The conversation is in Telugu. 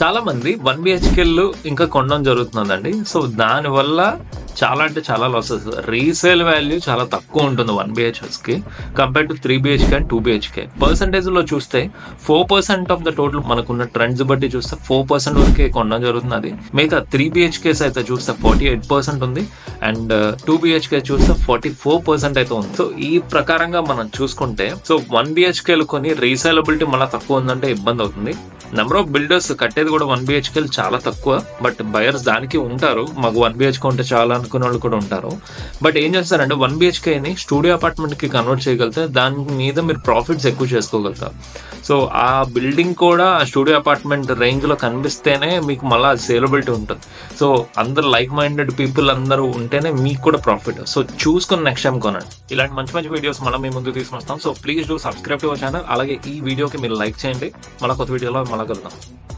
చాలా మంది 1 BHK ఇంకా కొనడం జరుగుతుందండి. సో దానివల్ల చాలా అంటే చాలా లాసెస్. రీసేల్ వాల్యూ చాలా తక్కువ ఉంటుంది 1 BHK compare to 3 BHK and 2 BHK. Percentage లో చూస్తే 4% ఆఫ్ ద టోటల్ మనకున్న ట్రెండ్స్ బట్టి చూస్తే 4% వరకే కొనడం జరుగుతుంది. మిగతా 3 BHKs అయితే చూస్తే 48% ఉంది అండ్ 2 BHK చూస్తే 44% అయితే ఉంది. సో ఈ ప్రకారంగా మనం చూసుకుంటే సో 1 BHK కొని రీసేలబిలిటీ మళ్ళీ తక్కువ ఉందంటే ఇబ్బంది అవుతుంది. నెంబర్ ఆఫ్ బిల్డర్స్ కట్టేది కూడా 1 BHK చాలా తక్కువ, బట్ బయర్స్ దానికి ఉంటారు. మాకు 1 BHK ఉంటే చాలా అనుకునే వాళ్ళు కూడా ఉంటారు. బట్ ఏం చేస్తారంటే 1 BHKని స్టూడియో అపార్ట్మెంట్ కి కన్వర్ట్ చేయగలిగితే దాని మీద మీరు ప్రాఫిట్స్ ఎక్కువ చేసుకోగలుగుతారు. సో ఆ బిల్డింగ్ కూడా ఆ స్టూడియో అపార్ట్మెంట్ రేంజ్ లో కనిపిస్తేనే మీకు మళ్ళీ సేలబిలిటీ ఉంటుంది. సో అందరు లైక్ మైండెడ్ పీపుల్ అందరూ ఉంటేనే మీకు కూడా ప్రాఫిట్. సో చూసుకుని నెక్స్ట్ టైం కొనండి. ఇలాంటి మంచి మంచి వీడియోస్ మనం మీ ముందు తీసుకొస్తాం. So please do subscribe to our channel. అలాగే ఈ వీడియోకి మీరు లైక్ చేయండి. మళ్ళీ కొత్త వీడియోలో మళ్ళీ కలుద్దాం.